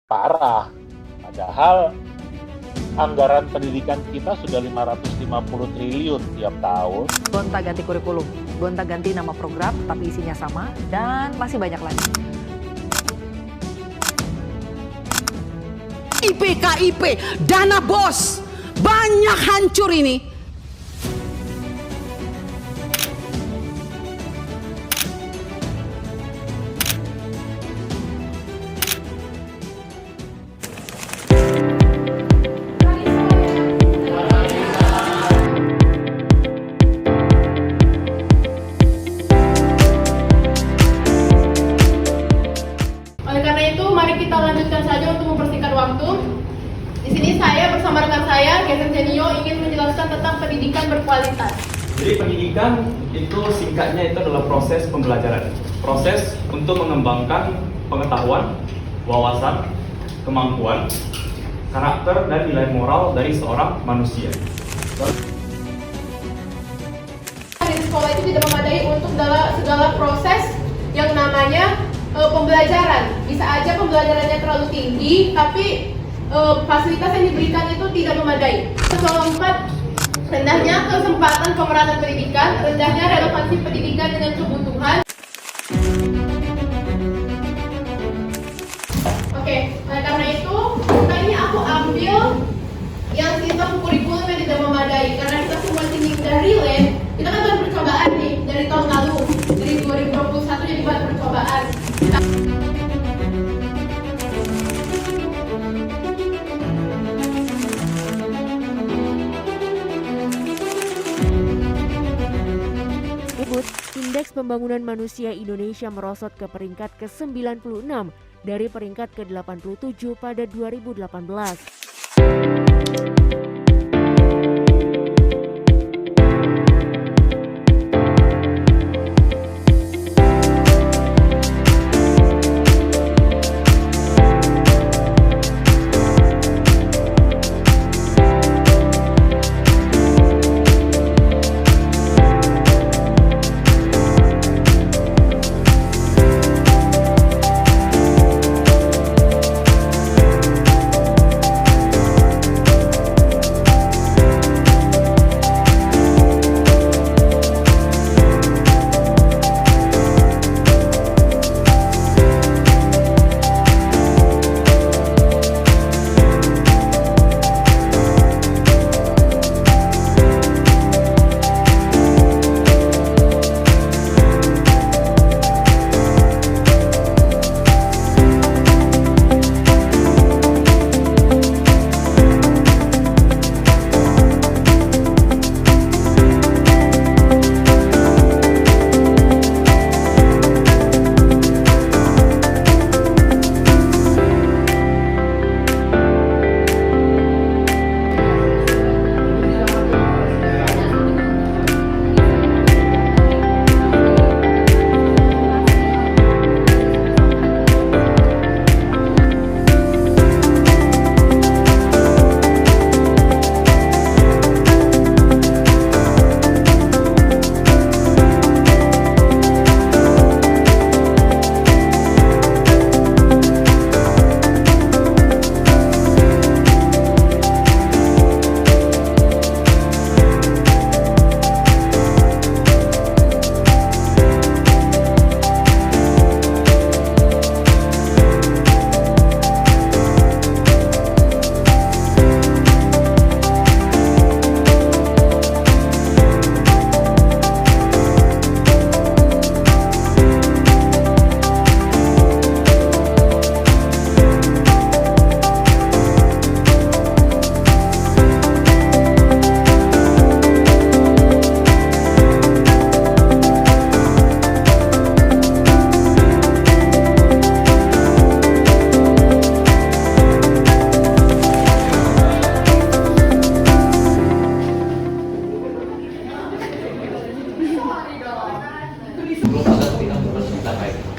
parah. Padahal anggaran pendidikan kita sudah 550 triliun tiap tahun. Gonta-ganti kurikulum, gonta-ganti nama program, tapi isinya sama, dan masih banyak lagi. IPKIP, dana bos, banyak hancur ini. Oleh karena itu, mari kita lanjutkan saja untuk mempersingkat waktu. Di sini saya bersama rekan saya, Gesen Senio, ingin menjelaskan tentang pendidikan berkualitas. Jadi pendidikan itu singkatnya itu adalah proses pembelajaran. Proses untuk mengembangkan pengetahuan, wawasan, kemampuan, karakter, dan nilai moral dari seorang manusia. Di sekolah itu tidak memadai untuk segala proses yang namanya pembelajaran. Bisa aja pembelajarannya terlalu tinggi, tapi fasilitas yang diberikan itu tidak memadai. Soal 4, rendahnya kesempatan pemerataan pendidikan, rendahnya relevansi pendidikan dengan kebutuhan. Oke, oleh karena itu, ini aku ambil yang sistem kurikulum yang tidak memadai. Karena kita semua sini udah relate, kita kan baru percobaan nih dari tahun lalu, dari 2021 jadi baru percobaan. Indeks Pembangunan Manusia Indonesia merosot ke peringkat ke-96 dari peringkat ke-87 pada 2018.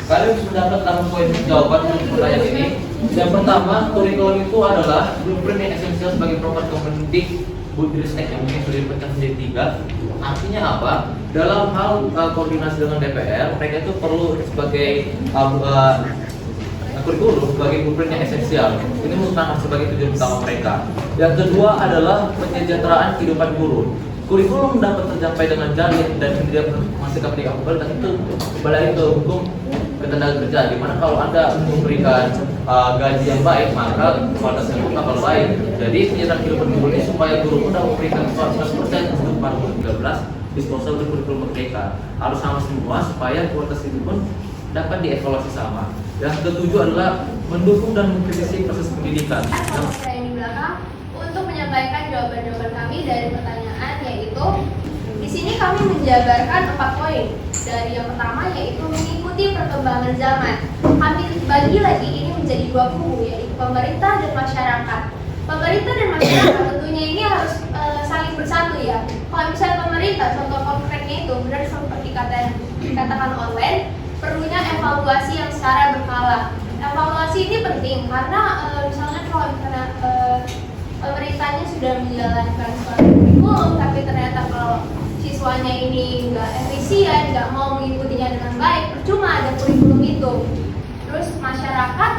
Kalian sudah dapat 8 poin jawaban untuk pertanyaan ini. Yang pertama, kurikulum itu adalah blueprint yang esensial sebagai program Kemendikbud Budristek yang mungkin sudah dipecah menjadi 3. Artinya apa? Dalam hal koordinasi dengan DPR, mereka itu perlu sebagai kurikulum sebagai blueprint yang esensial. Ini merupakan sebagai tujuan utama mereka. Yang kedua adalah penyejahteraan kehidupan guru. Kurikulum dapat tercapai dengan jalin dan tidak menghasilkan pendidikan kualitas itu kembali lagi ke hukum ketenaga kerjaan, di mana kalau Anda memberikan gaji yang baik maka kualitasnya pun bakal baik. Jadi penyejahteraan kehidupan guru ini supaya guru pun dapat memberikan 100% untuk 2013 disposal untuk kurikulum merdeka harus sama semua supaya kualitas itu pun dapat dievaluasi sama. Yang ketujuh adalah mendukung dan mengkritisi proses pendidikan. Saya di belakang untuk menyampaikan jawaban-jawaban kami dari pertanyaan, yaitu di sini kami menjabarkan 4 poin. Dari yang pertama yaitu mengikuti perkembangan zaman. Kami bagi lagi ini menjadi 2 kubu, yaitu pemerintah dan masyarakat. Pemerintah dan masyarakat tentunya ini harus saling bersatu ya. Kalau misalnya pemerintah, contoh konkretnya itu benar seperti dikatakan online, perlunya evaluasi yang secara berkala. Evaluasi ini penting karena misalnya kalau misalnya pemerintahnya sudah menjalankan suatu kurikulum, tapi ternyata kalau siswanya ini nggak efisien, nggak mau mengikutinya dengan baik, percuma ada kurikulum itu. Terus masyarakat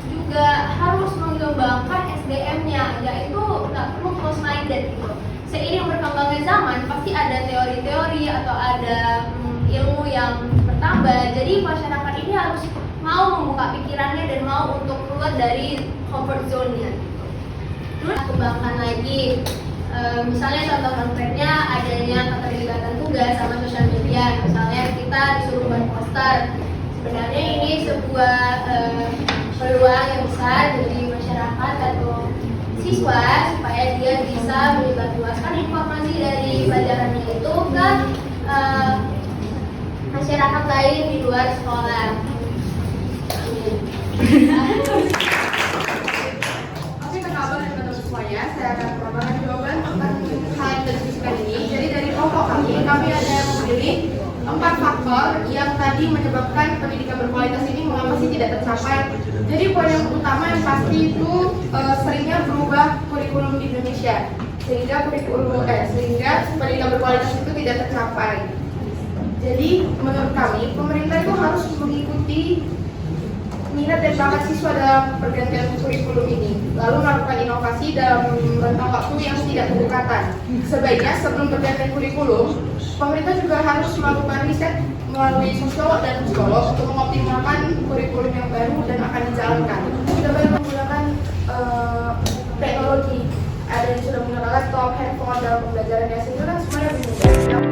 juga harus mengembangkan SDM-nya, yaitu nggak perlu close minded gitu. Seiring berkembangnya zaman, pasti ada teori-teori atau ada ilmu yang bertambah. Jadi masyarakat ini harus mau membuka pikirannya dan mau untuk keluar dari comfort zone-nya. Terus kembangkan lagi, misalnya contoh konkretnya adanya keterlibatan tugas sama sosial media. Misalnya kita disuruh buat poster. Sebenarnya ini sebuah peluang yang besar bagi masyarakat atau siswa supaya dia bisa menyebarluaskan informasi dari pelajarannya itu ke masyarakat lain di luar sekolah. Oke, kawan dan teman-teman semuanya, saya akan membawakan jawaban tentang hal yang terdiskusikan ini. Jadi dari kelompok kami ada memilih 4 faktor yang tadi menyebabkan pendidikan berkualitas ini mengapa sih tidak tercapai. Jadi poin yang utama yang pasti itu seringnya berubah kurikulum di Indonesia, sehingga pendidikan berkualitas itu tidak tercapai. Jadi menurut kami pemerintah itu harus mengikuti minat dan bakat siswa dalam pergantian kurikulum ini, lalu melakukan inovasi dalam rentang waktu yang tidak berdekatan. Sebaiknya sebelum pergantian kurikulum, pemerintah juga harus melakukan riset melalui sosiolog dan psikolog untuk mengoptimalkan kurikulum yang baru dan akan dijalankan. Kita banyak menggunakan teknologi, ada yang sudah menggunakan laptop, handphone dalam pembelajarannya, sehingga kan semuanya lebih mudah.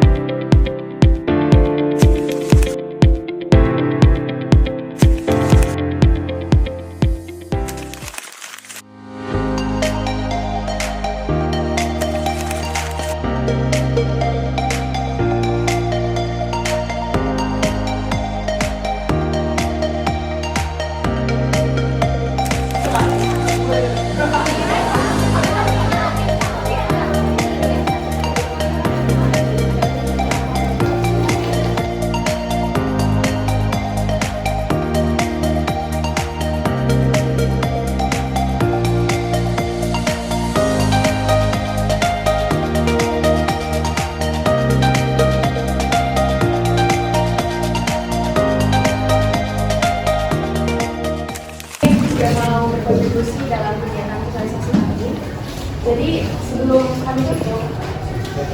Jadi sebelum kami tutup,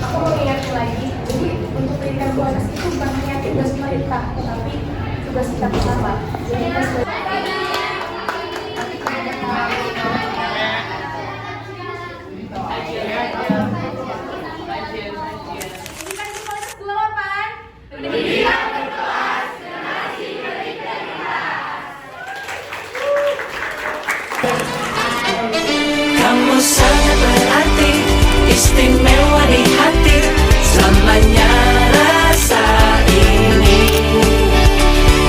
aku mau ingatkan lagi. Jadi untuk pendidikan kualitas itu bukan hanya tugas pemerintah, tetapi tugas kita bersama. Jadi kamu sangat berarti, istimewa di hati, selamanya rasa ini.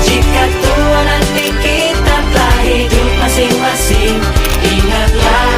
Jika tua nanti kita telah hidup masing-masing, ingatlah